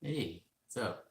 Hey, what's up?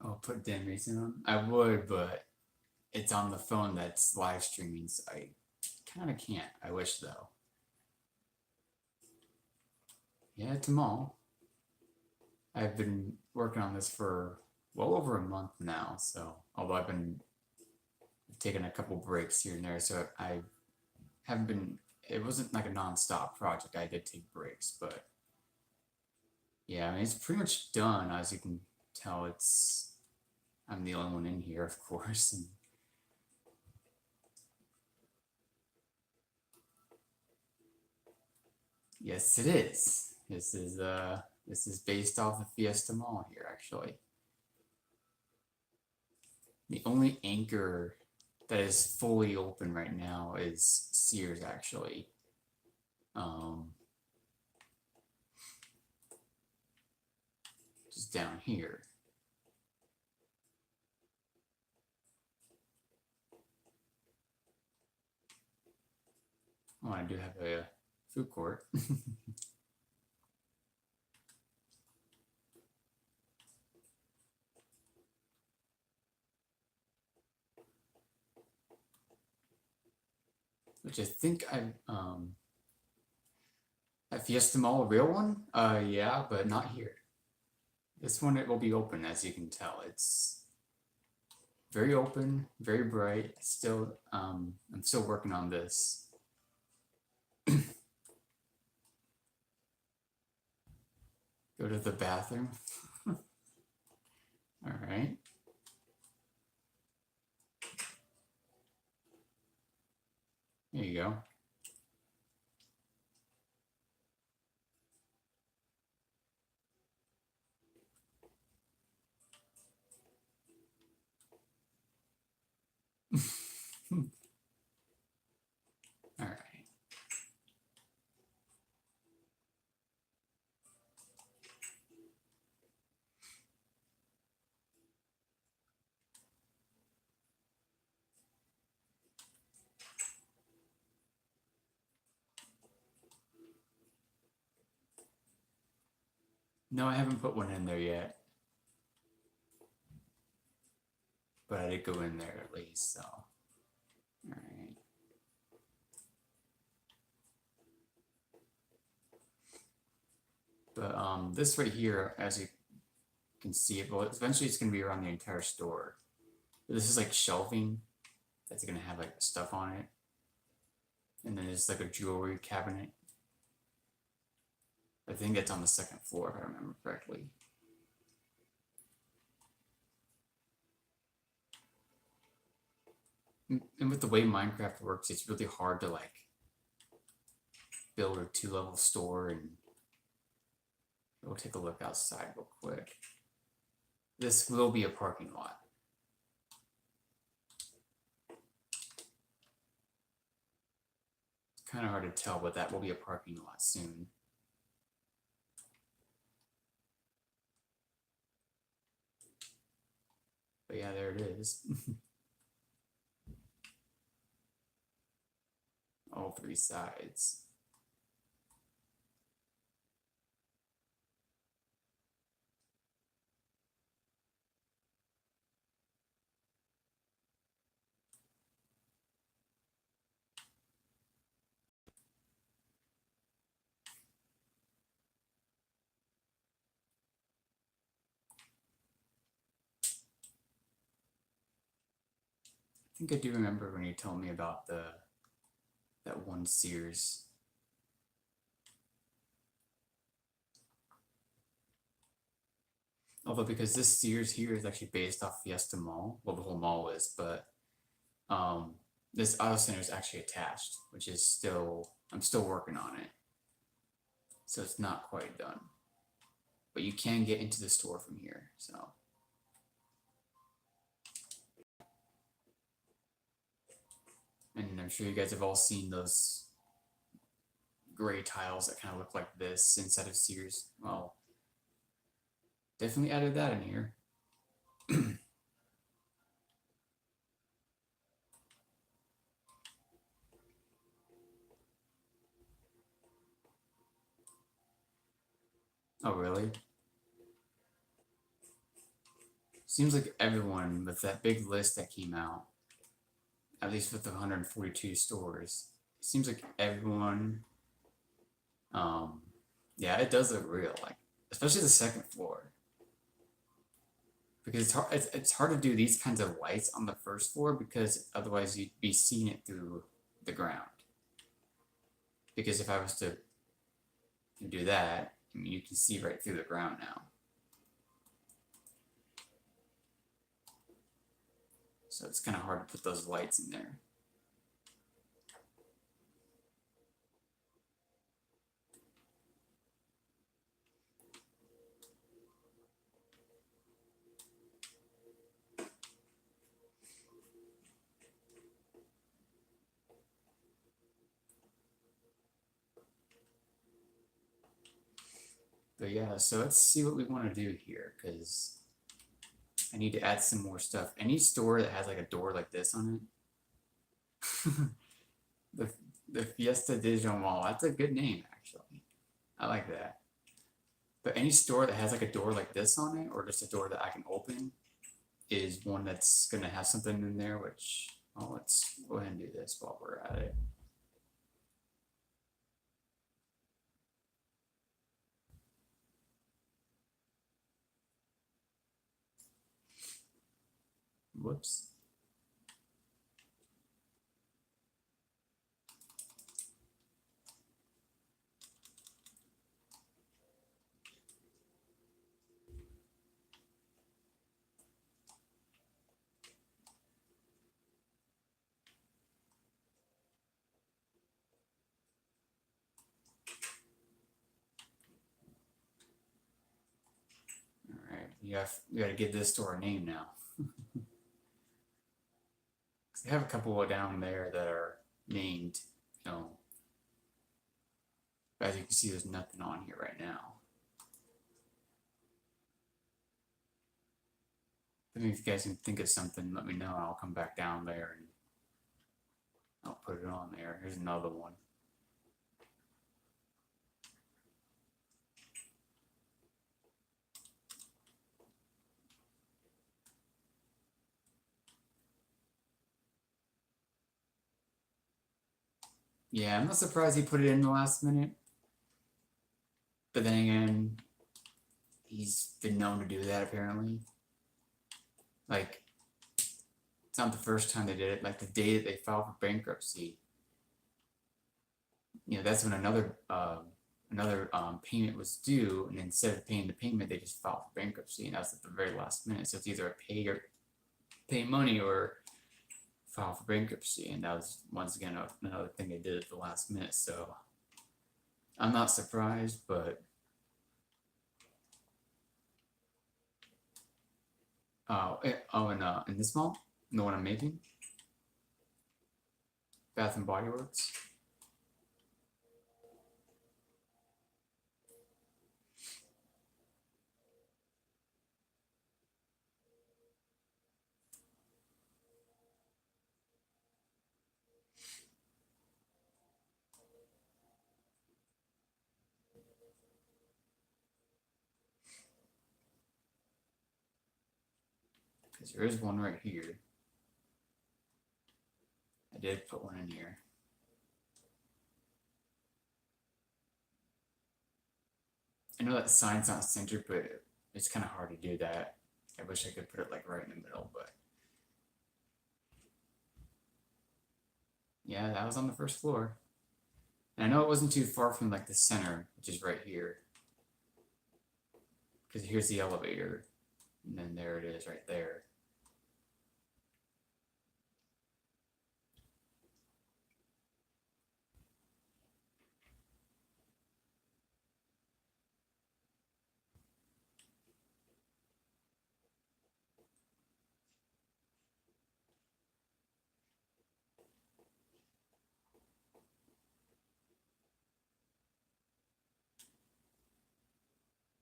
I'll put Dan Mason on. I would, but it's on the phone that's live streaming, so I kind of can't. I wish though. Yeah, tomorrow. I've been working on this for well over a month now, so although I've been taking a couple breaks here and there, so I haven't been. It wasn't like a non-stop project. I did take breaks, but yeah, I mean it's pretty much done. As you can tell, it's I'm the only one in here, of course, and yes, it is. This is based off of Fiesta Mall here, actually. The only anchor that is fully open right now is Sears, actually. Um, just down here. Oh, I do have a food court. Which I think I at Fiesta Mall, a real one. Yeah, but not here. This one it will be open, as you can tell. It's very open, very bright. Still, I'm still working on this. Go to the bathroom. All right. There you go. All right. No, I haven't put one in there yet, but I did go in there at least. So, all right. But this right here, as you can see it, well, eventually it's gonna be around the entire store. This is like shelving that's gonna have like stuff on it, and then there's like a jewelry cabinet. I think it's on the second floor if I remember correctly. And with the way Minecraft works, it's really hard to like build a two-level store. And we'll take a look outside real quick. This will be a parking lot. It's kind of hard to tell, but that will be a parking lot soon. But yeah, there it is. All three sides. I think I do remember when you told me about that one Sears. Although because this Sears here is actually based off Fiesta Mall, well the whole mall is, but this auto center is actually attached, which is still I'm still working on it, so it's not quite done. But you can get into the store from here, so. And I'm sure you guys have all seen those gray tiles that kind of look like this inside of Sears. Well, definitely added that in here. Oh, really? Seems like everyone with that big list that came out, at least with the 142 stores, it seems like everyone, yeah, it does look real, like, especially the second floor. Because it's hard to do these kinds of lights on the first floor because otherwise you'd be seeing it through the ground. Because if I was to do that, I mean, you can see right through the ground now. So it's kind of hard to put those lights in there. But yeah, so let's see what we want to do here, because I need to add some more stuff. Any store that has like a door like this on it. the Fiesta Digital Mall, that's a good name actually. I like that. But any store that has like a door like this on it, or just a door that I can open, is one that's gonna have something in there, which, well, let's go ahead and do this while we're at it. Whoops. All right, we got to give this store a name now. They have a couple down there that are named, you know. But as you can see, there's nothing on here right now. I mean, if you guys can think of something, let me know. I'll come back down there and I'll put it on there. Here's another one. Yeah, I'm not surprised he put it in the last minute. But then again, he's been known to do that apparently. Like, it's not the first time they did it. Like the day that they filed for bankruptcy, you know, that's when another payment was due, and instead of paying the payment, they just filed for bankruptcy, and that's at the very last minute. So it's either a pay money or file for bankruptcy, and that was once again another thing they did at the last minute. So I'm not surprised, but in this mall, the one I'm making, Bath and Body Works. Because there is one right here. I did put one in here. I know that sign's not centered, but it's kind of hard to do that. I wish I could put it like right in the middle, but yeah, that was on the first floor. And I know it wasn't too far from like the center, which is right here. Because here's the elevator. And then there it is right there.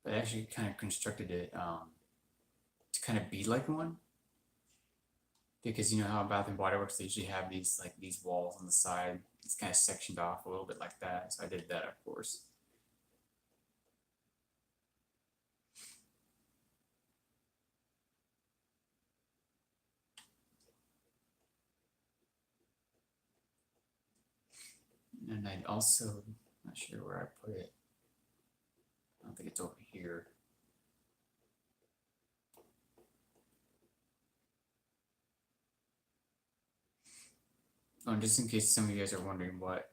But I actually kind of constructed it to kind of be like one, because you know how Bath and Body Works, they usually have these like these walls on the side. It's kind of sectioned off a little bit like that. So I did that, of course. And I also, not sure where I put it. I don't think it's over here. Oh, and just in case some of you guys are wondering what,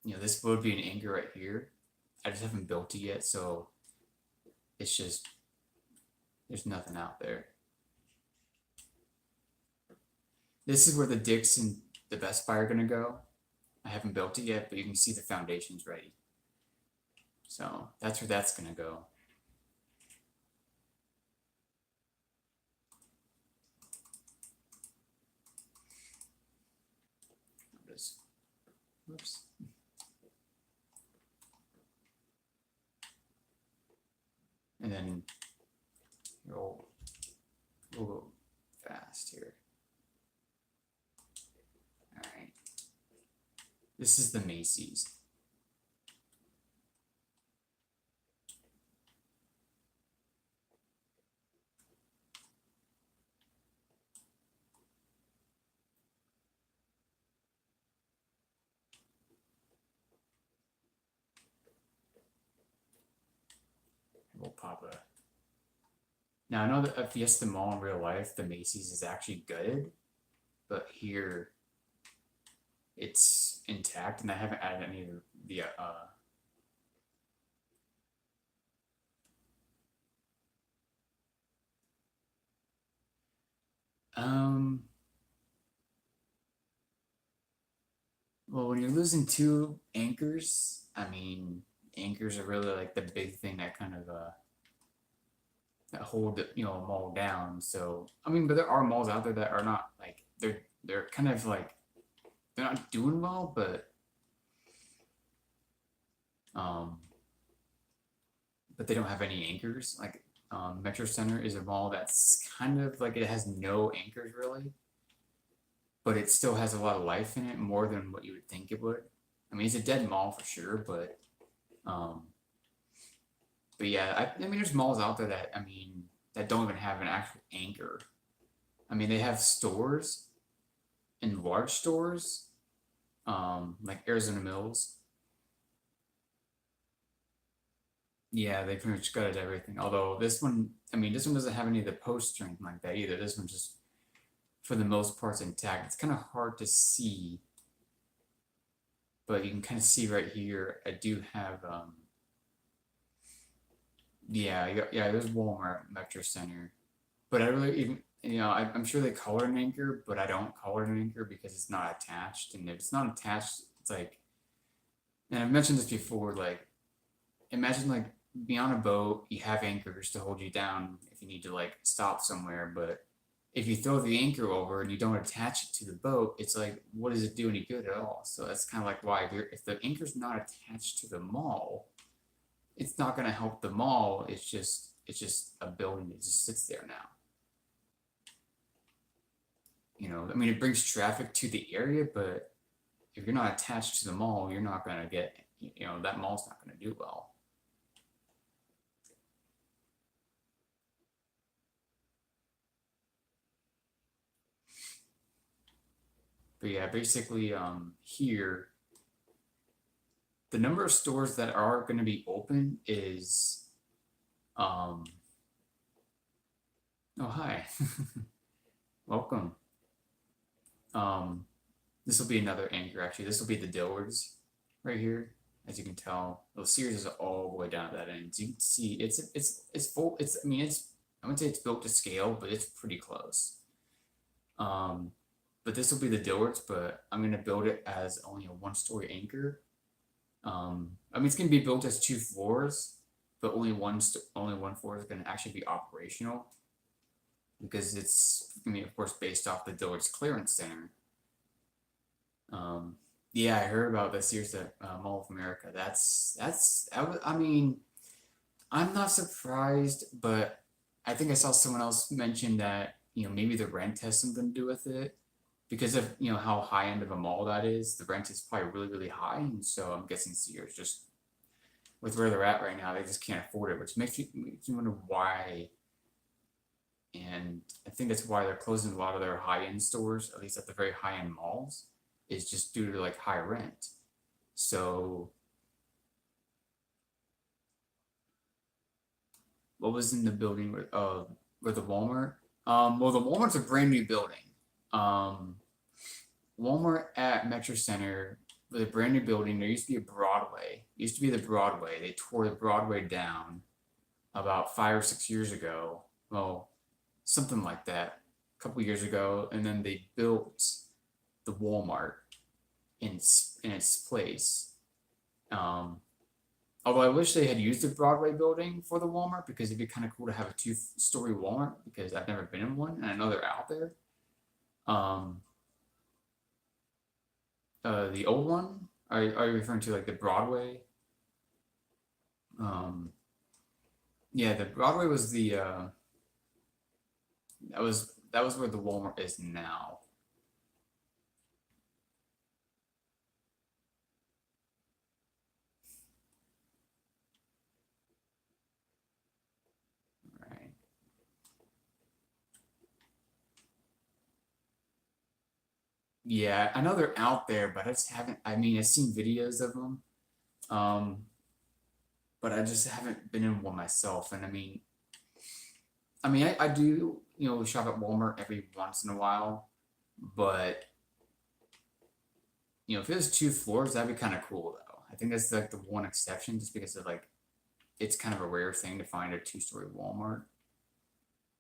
this would be an anchor right here. I just haven't built it yet, so it's just, there's nothing out there. This is where the Dix and the Best Buy are gonna go. I haven't built it yet, but you can see the foundation's ready. So that's where that's gonna go. Just, whoops. And then we'll go fast here. All right. This is the Macy's. We'll pop a. Now I know that at Fiesta Mall in real life, the Macy's is actually gutted, but here it's intact, and I haven't added any of the um. Well, when you're losing two anchors, I mean, anchors are really like the big thing that kind of that hold a mall down. So I mean, but there are malls out there that are not like they're kind of like they're not doing well, um but they don't have any anchors. Like Metro Center is a mall that's kind of like it has no anchors really, but it still has a lot of life in it, more than what you would think it would. I mean, it's a dead mall for sure, um, but yeah, I mean, there's malls out there that that don't even have an actual anchor. I mean, they have stores and large stores, like Arizona Mills. Yeah, they pretty much gutted everything. Although this one, I mean, this one doesn't have any of the posts or anything like that either. This one just, for the most part, is intact. It's kind of hard to see, but you can kind of see right here. I do have, yeah, there's Walmart Metro Center, but I really even, I'm sure they call it an anchor, but I don't call it an anchor because it's not attached. And if it's not attached, it's like, and I've mentioned this before, like imagine like be on a boat, you have anchors to hold you down if you need to like stop somewhere, but if you throw the anchor over and you don't attach it to the boat, it's like, what does it do any good at all? So that's kind of like why if the anchor's not attached to the mall, it's not going to help the mall. It's just a building that just sits there now. I mean, it brings traffic to the area, but if you're not attached to the mall, you're not going to get, that mall's not going to do well. But yeah, basically, here, the number of stores that are going to be open is, oh, hi, welcome. This will be another anchor, actually. This will be the Dillards right here. As you can tell, the Sears is all the way down at that end. So you can see it's full. I mean, it's I wouldn't say it's built to scale, but it's pretty close. Um, but this will be the Dillard's, but I'm gonna build it as only a one-story anchor. I mean, it's gonna be built as 2 floors, but only one floor is gonna actually be operational because it's gonna be, of course, based off the Dillard's Clearance Center. Um, yeah, I heard about this year's at Mall of America. I mean, I'm not surprised, but I think I saw someone else mention that maybe the rent has something to do with it because of how high end of a mall that is. The rent is probably really really high, and so I'm guessing Sears just with where they're at right now, they just can't afford it, which makes you wonder why. And I think that's why they're closing a lot of their high end stores, at least at the very high end malls, is just due to like high rent. So what was in the building with the Walmart? Well, the Walmart's a brand new building. Um, Walmart at Metro Center with a brand new building. There used to be a Broadway. It used to be the Broadway. They tore the Broadway down about 5 or 6 years ago. Well, something like that, a couple years ago, and then they built the Walmart in its place. Um, Although I wish they had used the Broadway building for the Walmart because it'd be kind of cool to have a two-story Walmart because I've never been in one and I know they're out there. Um, the old one? Are you referring to like the Broadway? Um, yeah, the Broadway was that was where the Walmart is now. Right. Yeah, I know they're out there, but I just haven't. I mean, I've seen videos of them, um, but I just haven't been in one myself. And I mean, I do shop at Walmart every once in a while, but if it was 2 floors, that'd be kind of cool though. I think that's like the one exception, just because of like it's kind of a rare thing to find a two-story Walmart.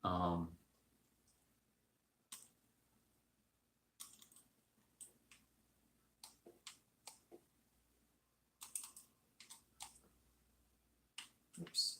Um, oops.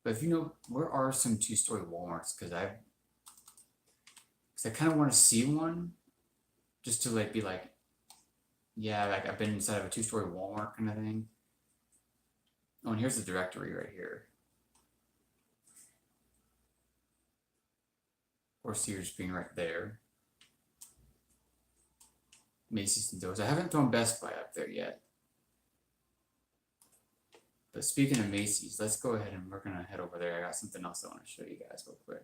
But if where are some two-story Walmarts? Because I kind of want to see one just to like be like, yeah, like I've been inside of a two-story Walmart kind of thing. Oh, and here's the directory right here. Or Sears being right there. Macy's and Dillard's. I haven't thrown Best Buy up there yet. But speaking of Macy's, let's go ahead and we're gonna head over there. I got something else I want to show you guys real quick.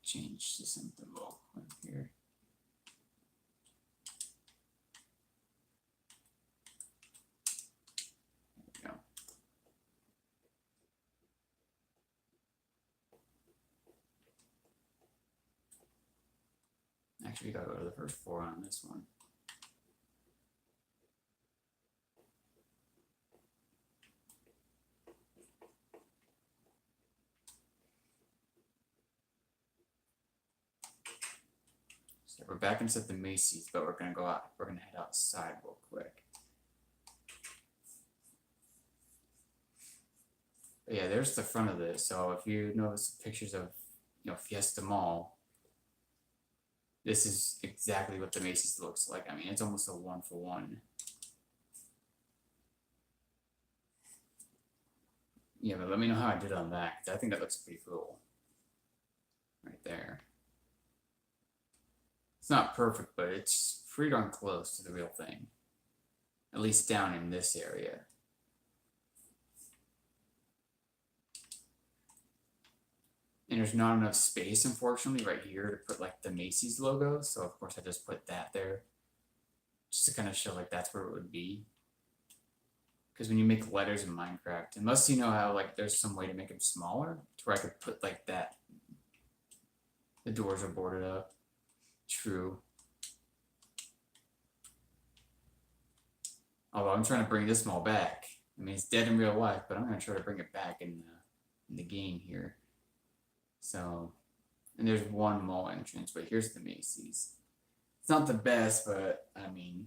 Change to something real quick here. There we go. Actually, we gotta go to the first floor on this one. So we're back inside the Macy's, but we're gonna go out. We're gonna head outside real quick. But yeah, there's the front of this. So if you notice pictures of Fiesta Mall, this is exactly what the Macy's looks like. I mean, it's almost a one-for-one. Yeah, but let me know how I did on that, because I think that looks pretty cool. Right there. It's not perfect, but it's pretty darn close to the real thing. at least down in this area. And there's not enough space, unfortunately, right here to put like the Macy's logo. So of course I just put that there just to kind of show like that's where it would be. Because when you make letters in Minecraft, unless you know how like there's some way to make them smaller to where I could put like that. The doors are boarded up. True. Although I'm trying to bring this mall back. I mean, it's dead in real life, but I'm going to try to bring it back in the game here. So, and there's one mall entrance, but here's the Macy's. It's not the best, but I mean,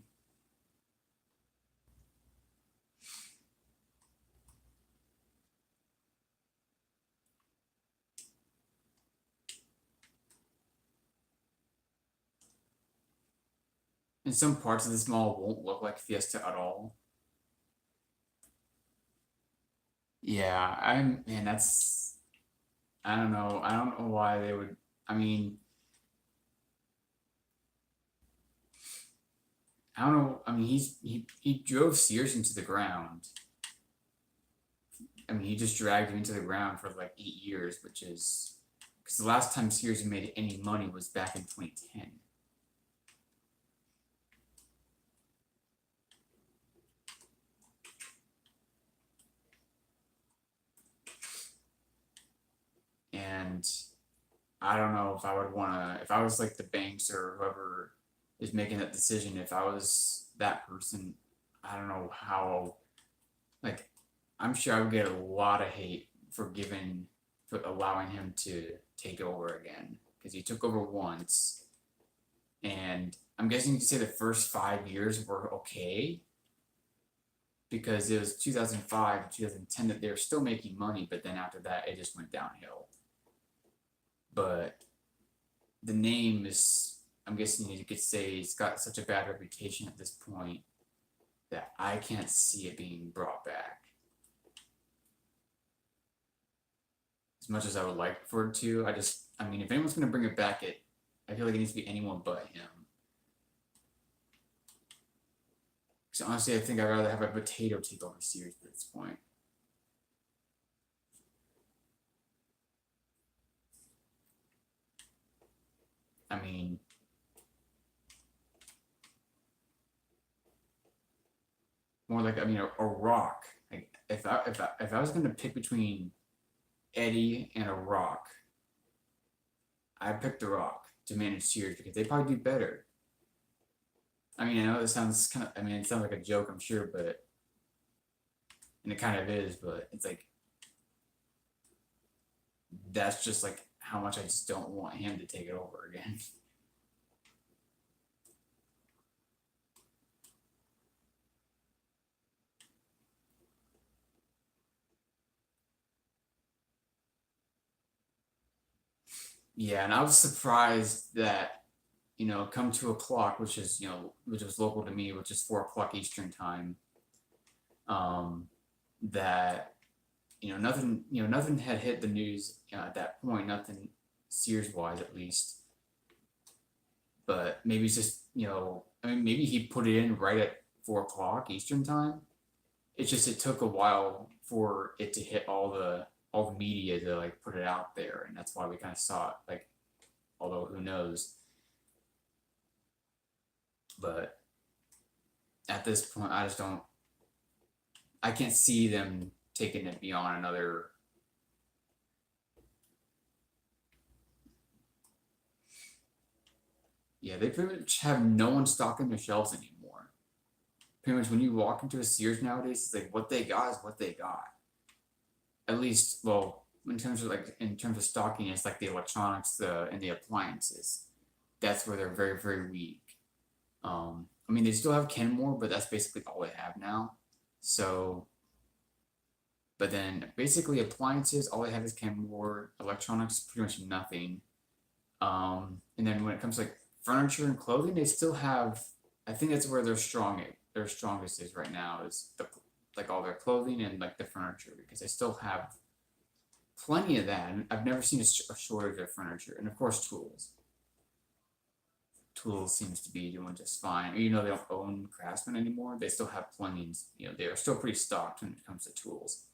and some parts of this mall won't look like Fiesta at all. Yeah, man, that's, I don't know. I don't know why they would, I mean, I don't know. I mean, he drove Sears into the ground. I mean, he just dragged him into the ground for like 8 years, which is because the last time Sears made any money was back in 2010. And I don't know if I would want to, if I was like the banks or whoever is making that decision, if I was that person, I don't know how, like, I'm sure I would get a lot of hate for for allowing him to take over again. Because he took over once, and I'm guessing you could say the first 5 years were okay. Because it was 2005 to 2010 that they were still making money, but then after that, it just went downhill. But the name is, I'm guessing you could say it's got such a bad reputation at this point that I can't see it being brought back. As much as I would like for it to, I mean, if anyone's going to bring it back, I feel like it needs to be anyone but him. Because honestly, I think I'd rather have a potato take over Sears at this point. I mean, more like, I mean, a rock. Like, if I was going to pick between Eddie and a rock, I'd pick the rock to manage Sears because they probably do better. I mean, I know this sounds kind of, I mean, it sounds like a joke, I'm sure, but, and it kind of is, but it's like, that's just like how much I just don't want him to take it over again. Yeah, and I was surprised that, come 2 o'clock, which is, which was local to me, which is 4 o'clock Eastern time, um, that, nothing had hit the news at that point, nothing Sears wise at least. But maybe it's just, I mean, maybe he put it in right at 4 o'clock Eastern time. It's just it took a while for it to hit all the media to like put it out there, and that's why we kind of saw it. Like, although who knows? But at this point, I just don't. I can't see them taking it beyond another. Yeah, they pretty much have no one stocking their shelves anymore. Pretty much when you walk into a Sears nowadays, it's like what they got is what they got. At least, well, in terms of stocking, it's like the electronics, and the appliances. That's where they're very very weak. I mean, they still have Kenmore, but that's basically all they have now. So, but then basically appliances, all they have is Kenmore. Electronics, pretty much nothing. And then when it comes to like furniture and clothing, they still have. I think that's where they're strong. Their strongest is right now is like all their clothing and like the furniture because they still have plenty of that. And I've never seen a shortage of furniture, and of course tools. Tools seems to be doing just fine. Even though they don't own Craftsman anymore, they still have plenty. You know, they are still pretty stocked when it comes to tools.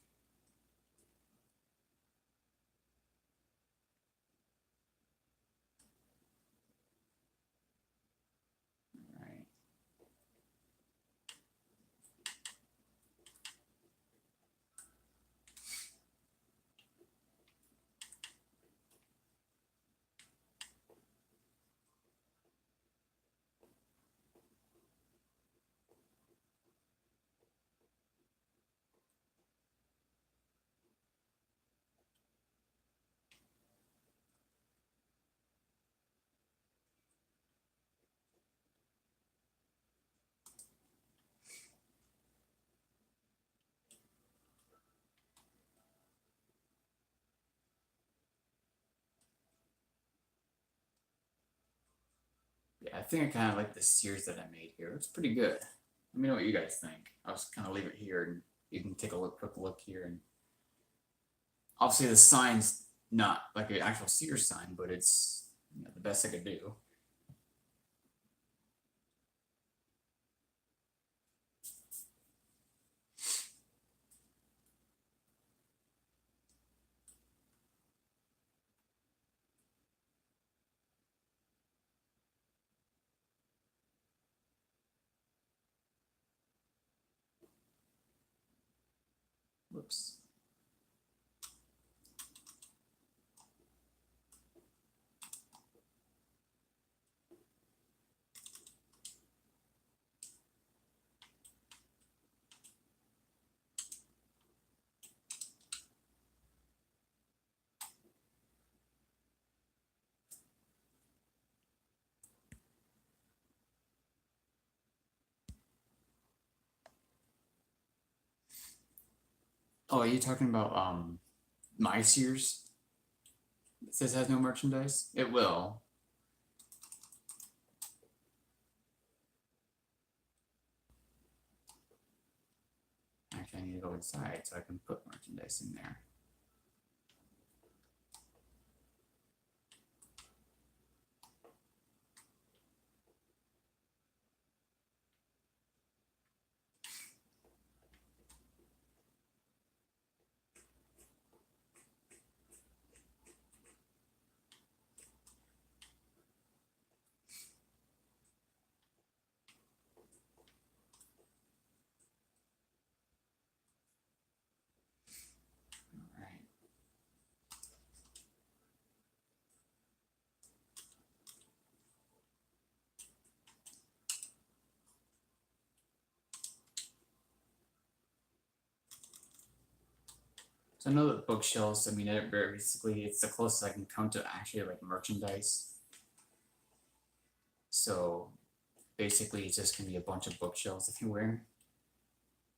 All right. Yeah, I think I kind of like the sears that I made here. It's pretty good. Let me know what you guys think. I'll just kind of leave it here, and you can take a quick look here. And obviously, the sign's not like an actual sear sign, but it's, you know, the best I could do. Whoops. Oh, are you talking about my sears? It says it has no merchandise. It will. Actually, I need to go inside so I can put merchandise in there. All right. So I know that bookshelves, I mean, basically it's the closest I can come to actually like merchandise. So basically it's just gonna be a bunch of bookshelves if you wear,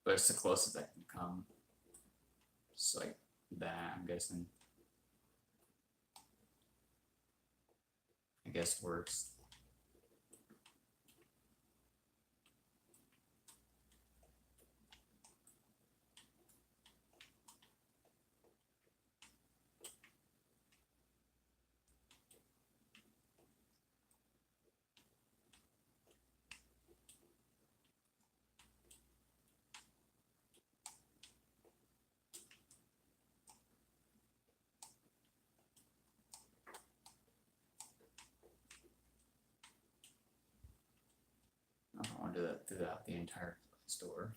but it's the closest I can come. Just like that, I'm guessing. I guess works. I don't want to do that throughout the entire store.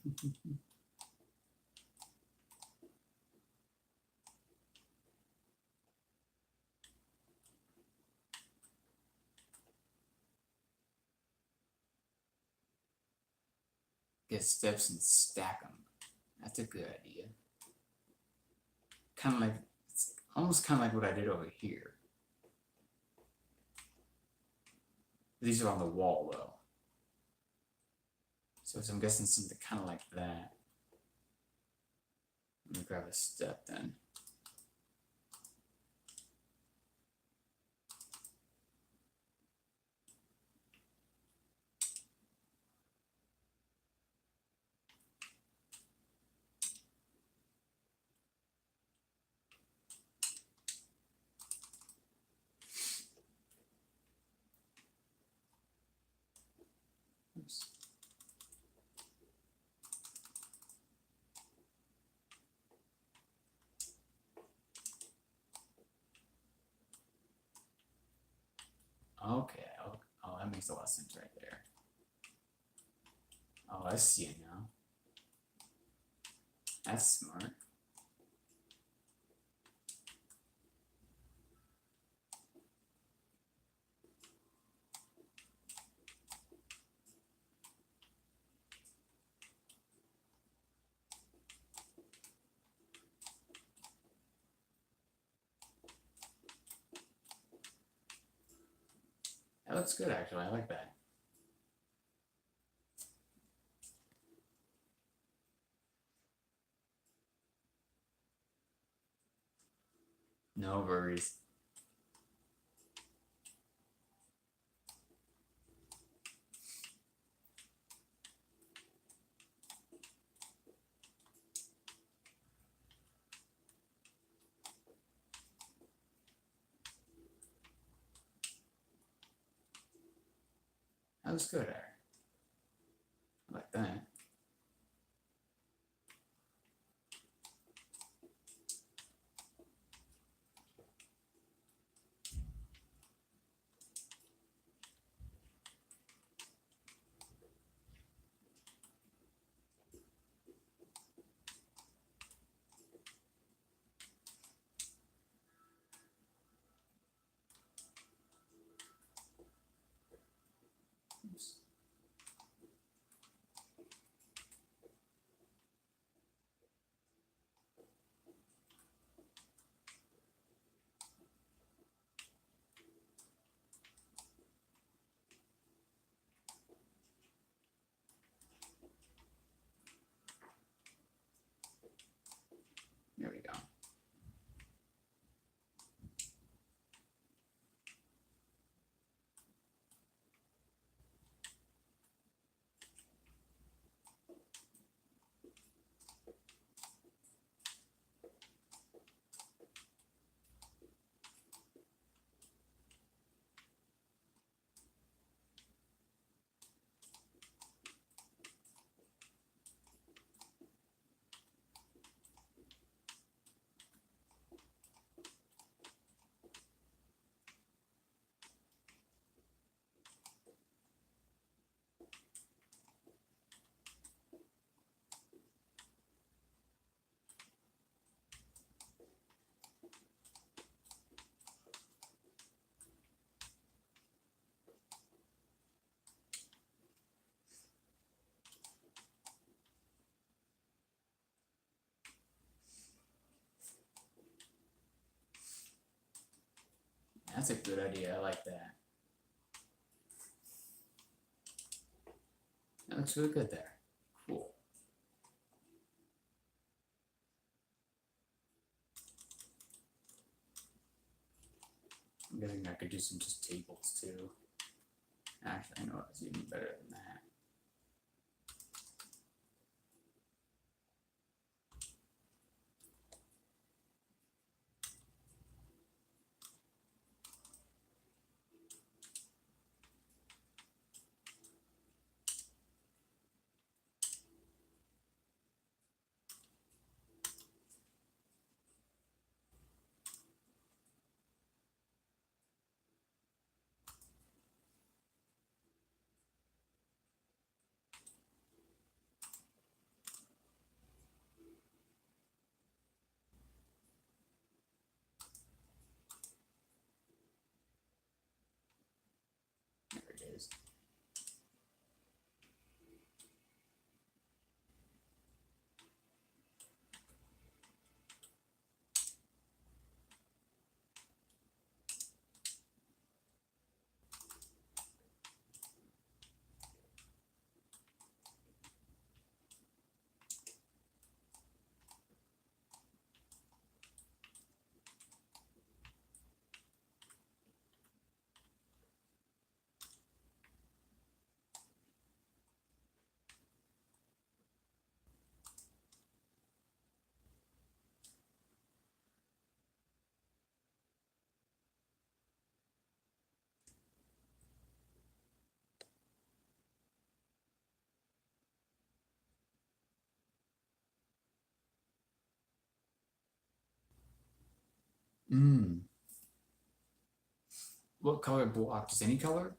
Get steps and stack them. That's a good idea. Kind of like, it's almost kind of like what I did over here. These are on the wall though. So I'm guessing something kind of like that. Let me grab a step then. Oops. Okay. Oh, that makes a lot of sense right there. Oh, I see it now. That's smart. That looks good, actually. I like that. No worries. That was good, Eric. I like that. Oops. There we go. That's a good idea. I like that. That looks really good there. Cool. I'm guessing I could do some just tables too. Actually, I know it's even better than that. There it is. Mm. What color block? Just any color?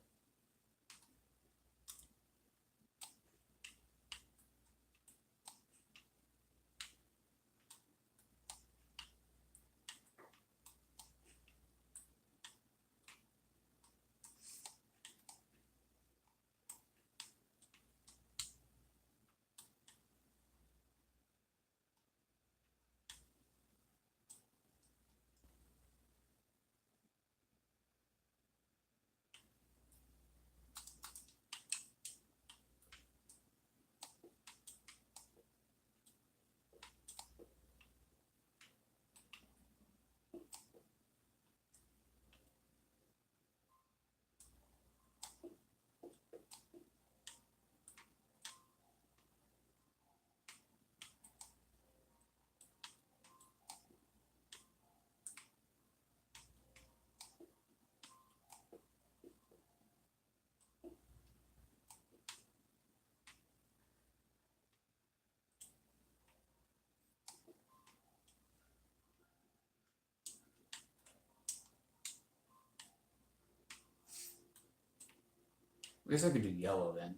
I guess I could do yellow then.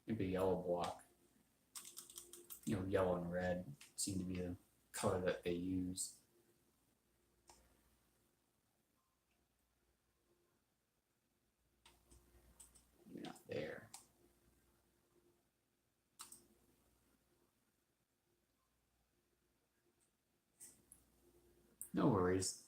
Maybe a yellow block. You know, yellow and red seem to be the color that they use. Maybe not there. No worries.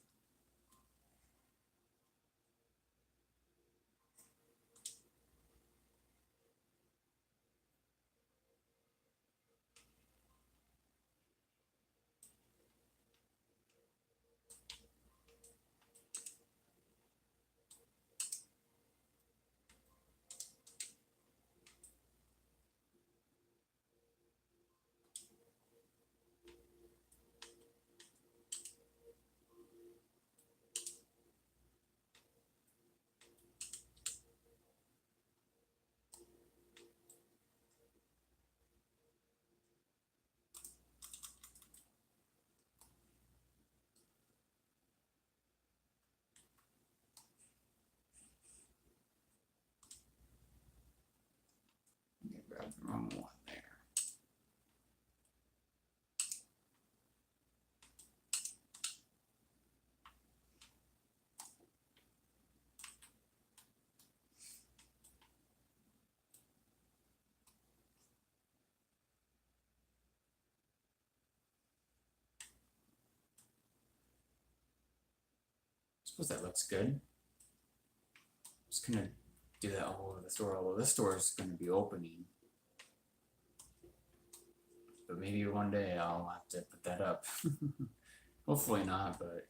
I grabbed the wrong one there. Suppose that looks good. Just gonna do that all over the store, although this store is gonna be opening. But maybe one day I'll have to put that up. Hopefully not, but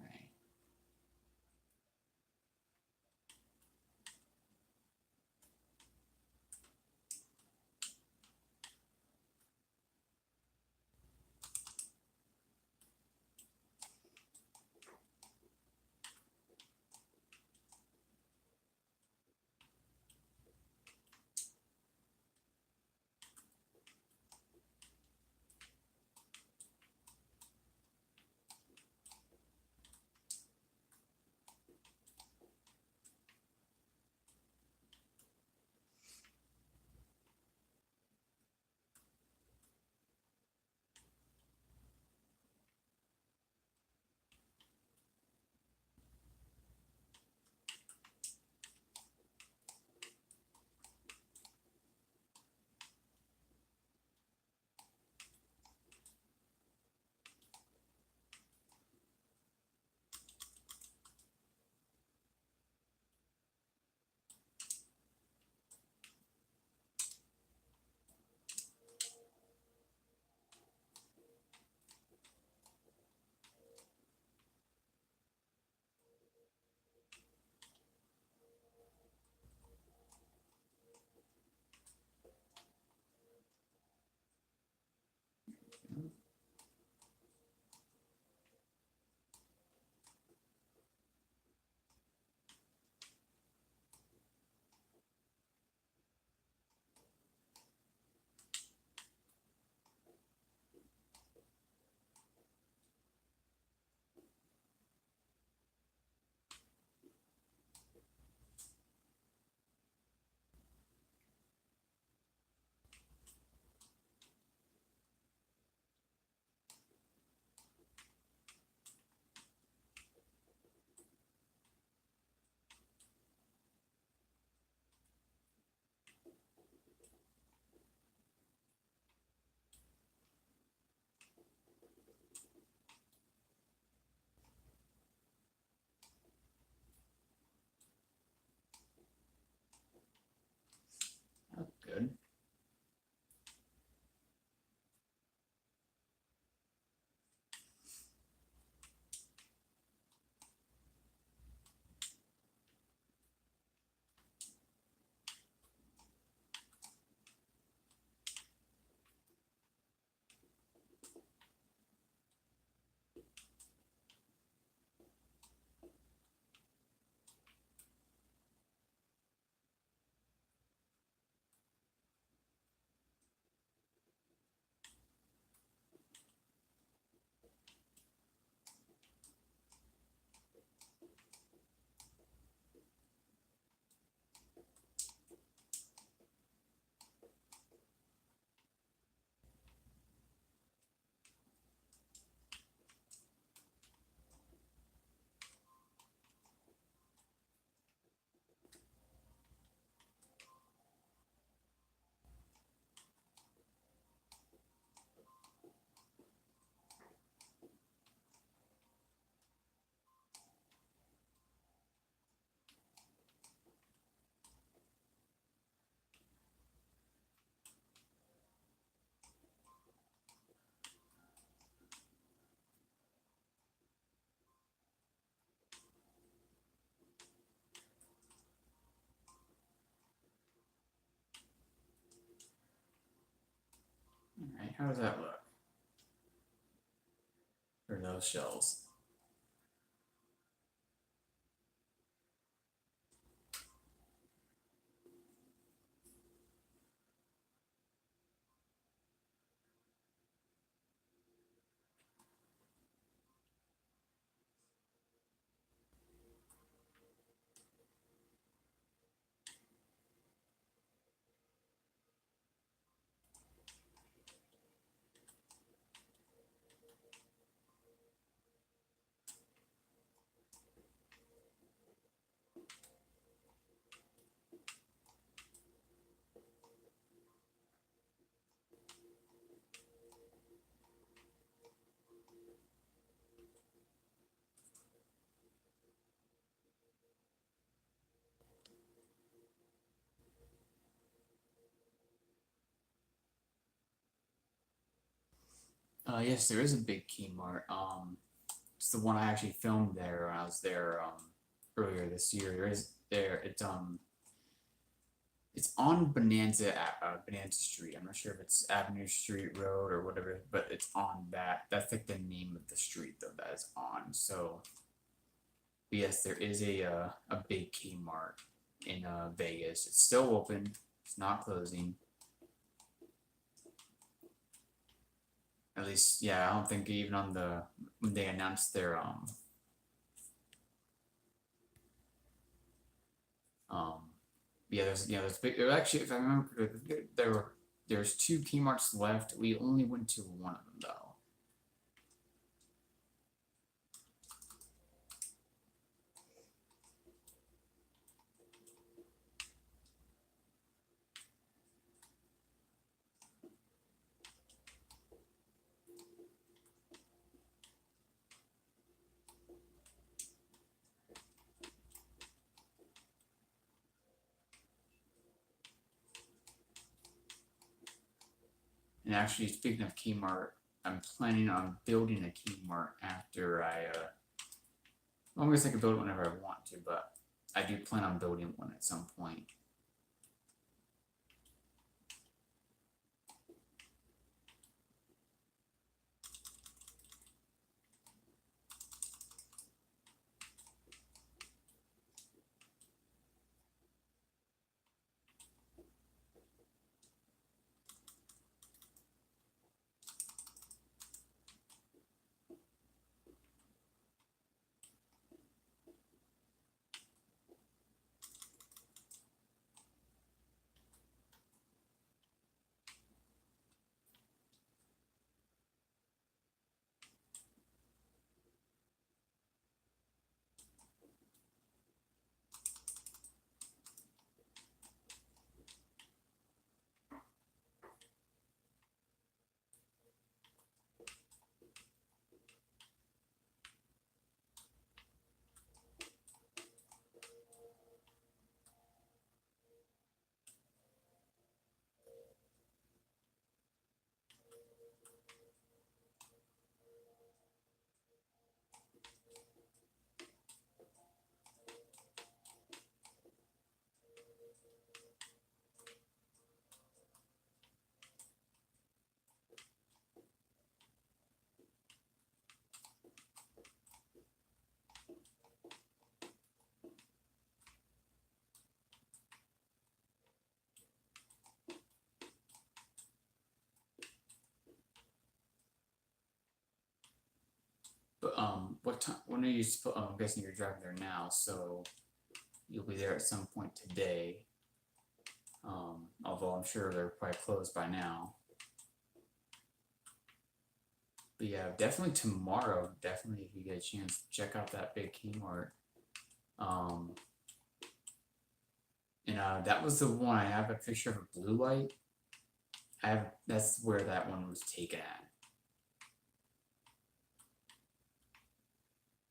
right. How does that look? For those shells. Yes, there is a big Kmart. It's the one I actually filmed there when I was there earlier this year. There is there. It's on Bonanza Street. I'm not sure if it's Avenue Street Road or whatever, but it's on that. That's like the name of the street though that is on. So yes, there is a big Kmart in Vegas. It's still open. It's not closing. At least, yeah, I don't think even on the when they announced their um there's big there actually if I remember correctly, there's two Kmart's left. We only went to one of them though. And actually, speaking of Kmart, I'm planning on building a Kmart after well, I guess I can build it whenever I want to, but I do plan on building one at some point. But what time? When are you? I'm guessing you're driving there now, so you'll be there at some point today. Although I'm sure they're probably closed by now. But yeah, definitely tomorrow. Definitely, if you get a chance, check out that big Kmart. Um, and that was the one. I have a picture of a blue light. That's where that one was taken at.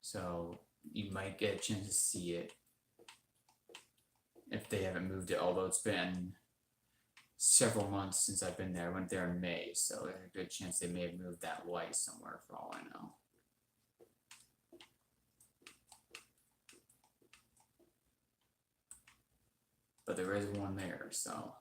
So you might get a chance to see it if they haven't moved it. Although it's been several months since I've been there. I went there in May, so there's a good chance they may have moved that light somewhere for all I know. But there is one there, so.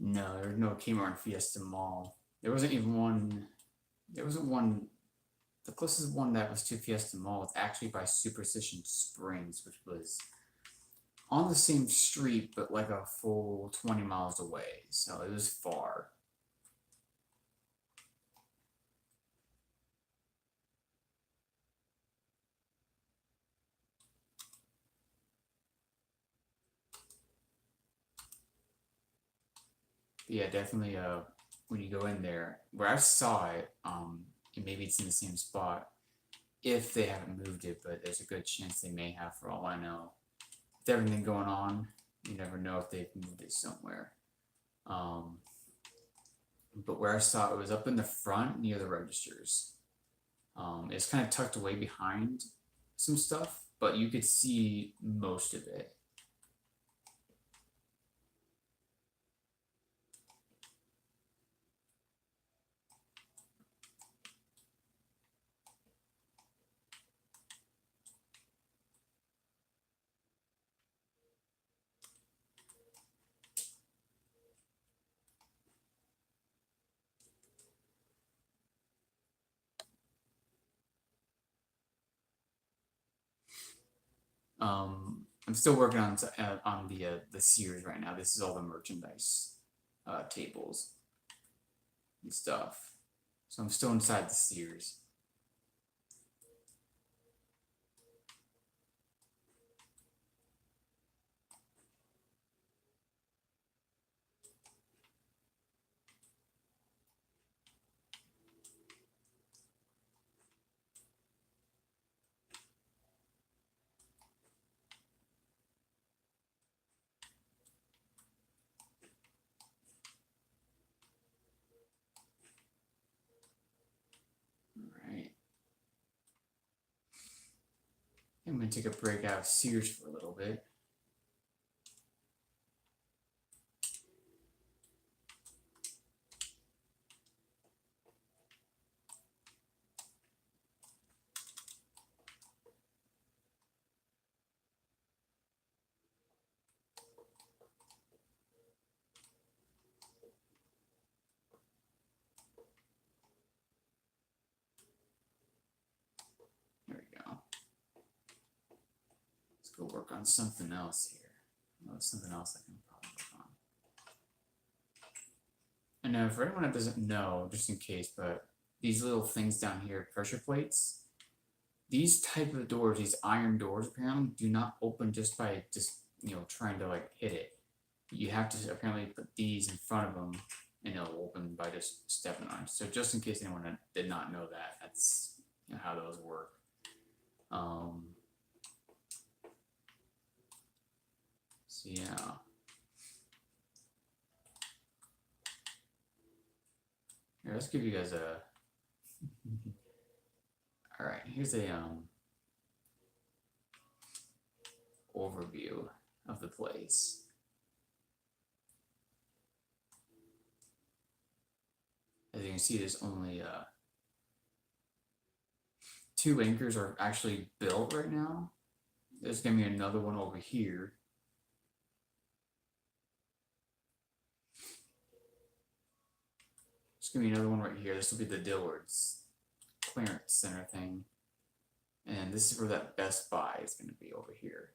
No, there's no Kmart Fiesta Mall. There wasn't even one. There wasn't one. The closest one that was to Fiesta Mall was actually by Superstition Springs, which was on the same street, but like a full 20 miles away. So it was far. But yeah, definitely. When you go in there, where I saw it, and maybe it's in the same spot if they haven't moved it, but there's a good chance they may have, for all I know. With everything going on, you never know if they've moved it somewhere. Um, but where I saw it, it was up in the front near the registers. It's kind of tucked away behind some stuff, but you could see most of it. I'm still working on the Sears right now. This is all the merchandise tables and stuff. So I'm still inside the Sears. All right. I'm gonna take a break out of Sears for a little bit. There we go. Let's go work on something else here. Oh, something else I can probably work on. And now, for anyone that doesn't know, just in case, but these little things down here, pressure plates, these type of doors, these iron doors, apparently do not open just by trying to like hit it. You have to apparently put these in front of them, and it'll open by just stepping on it. So just in case anyone did not know that, that's how those work. So yeah. Here, let's give you guys a. All right, here's a overview of the place. As you can see, there's only 2 anchors are actually built right now. There's gonna be another one over here. There's gonna be another one right here. This will be the Dillard's clearance center thing. And this is where that Best Buy is gonna be, over here.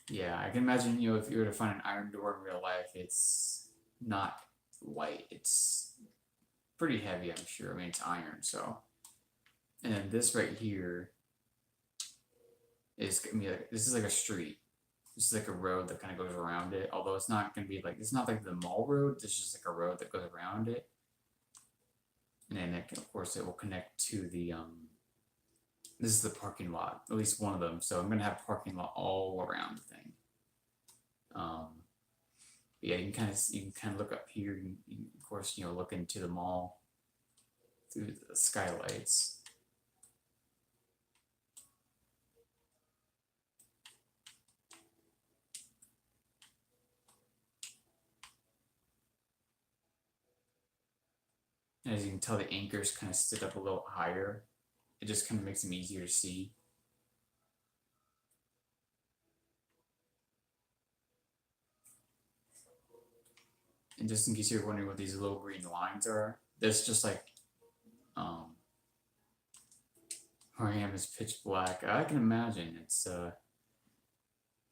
Yeah, I can imagine, if you were to find an iron door in real life, it's not light. It's pretty heavy, I'm sure. I mean, it's iron, so. And then this right here is gonna be like, this is like a street. This is like a road that kind of goes around it. Although it's not gonna be like, it's not like the mall road. This is just like a road that goes around it. And then of course it will connect to the this is the parking lot, at least one of them. So I'm gonna have parking lot all around the thing. But yeah, you can kind of look up here. You can, of course, look into the mall through the skylights. And as you can tell, the anchors kind of sit up a little higher. It just kind of makes them easier to see. And just in case you're wondering what these little green lines are, there's just like um, where I am is pitch black. I can imagine it's well,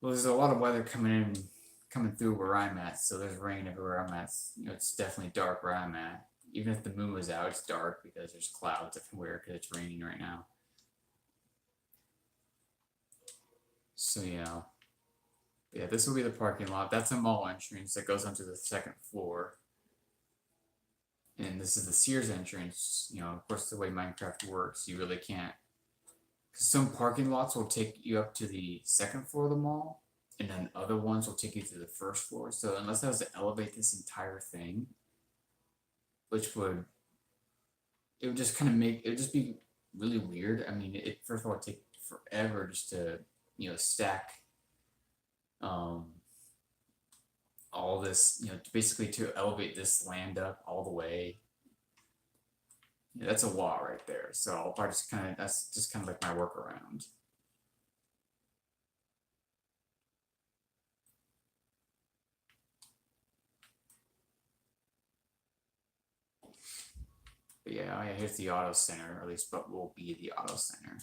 there's a lot of weather coming through where I'm at. So there's rain everywhere I'm at. You know, it's definitely dark where I'm at. Even if the moon was out, it's dark because there's clouds everywhere because it's raining right now. So yeah, this will be the parking lot. That's a mall entrance that goes onto the second floor. And this is the Sears entrance. You know, of course, the way Minecraft works, you really can't. Because some parking lots will take you up to the second floor of the mall, and then other ones will take you to the first floor. So unless I was to elevate this entire thing, which would it would just kind of make it would just be really weird. I mean, it first of all it'd take forever just to stack um all this basically to elevate this land up all the way. Yeah, that's a lot right there. So I'll probably just that's just kind of like my workaround. But yeah, here's the auto center, or at least what will be the auto center.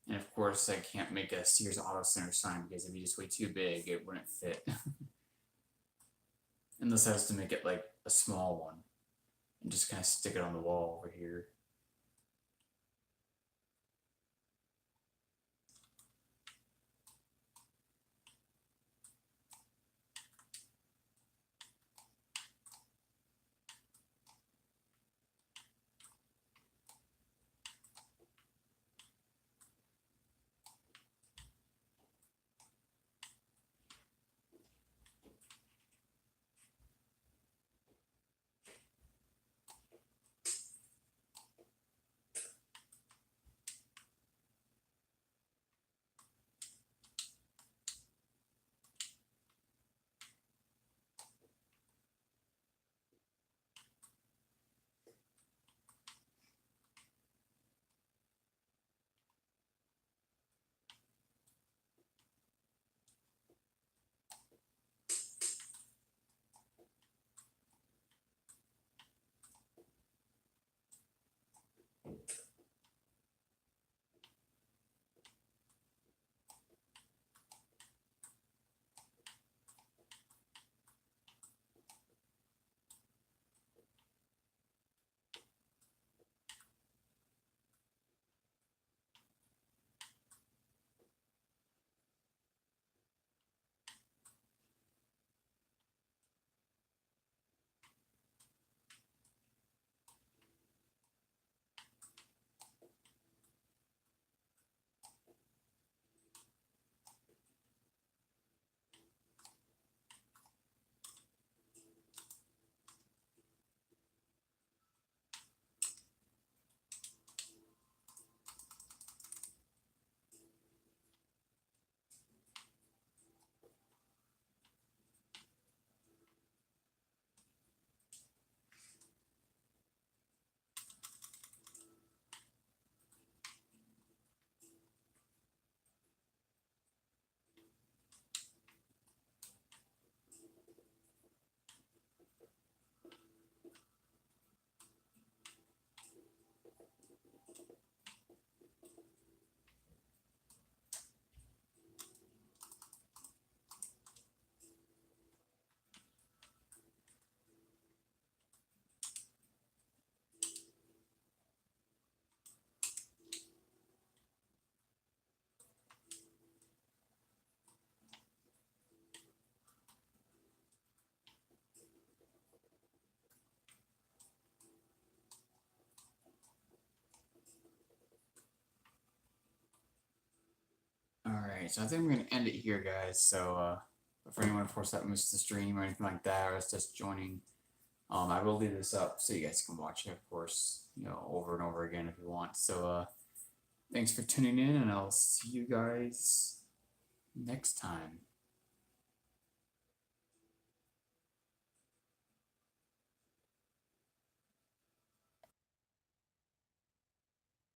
And of course, I can't make a Sears Auto Center sign because it'd be just way too big. It wouldn't fit. Unless I was to make it like a small one and just kind of stick it on the wall over here. All right, so I think I'm gonna end it here, guys. So But for anyone, of course, that missed the stream or anything like that, or is just joining, I will leave this up so you guys can watch it, of course, over and over again if you want. So, thanks for tuning in, and I'll see you guys next time.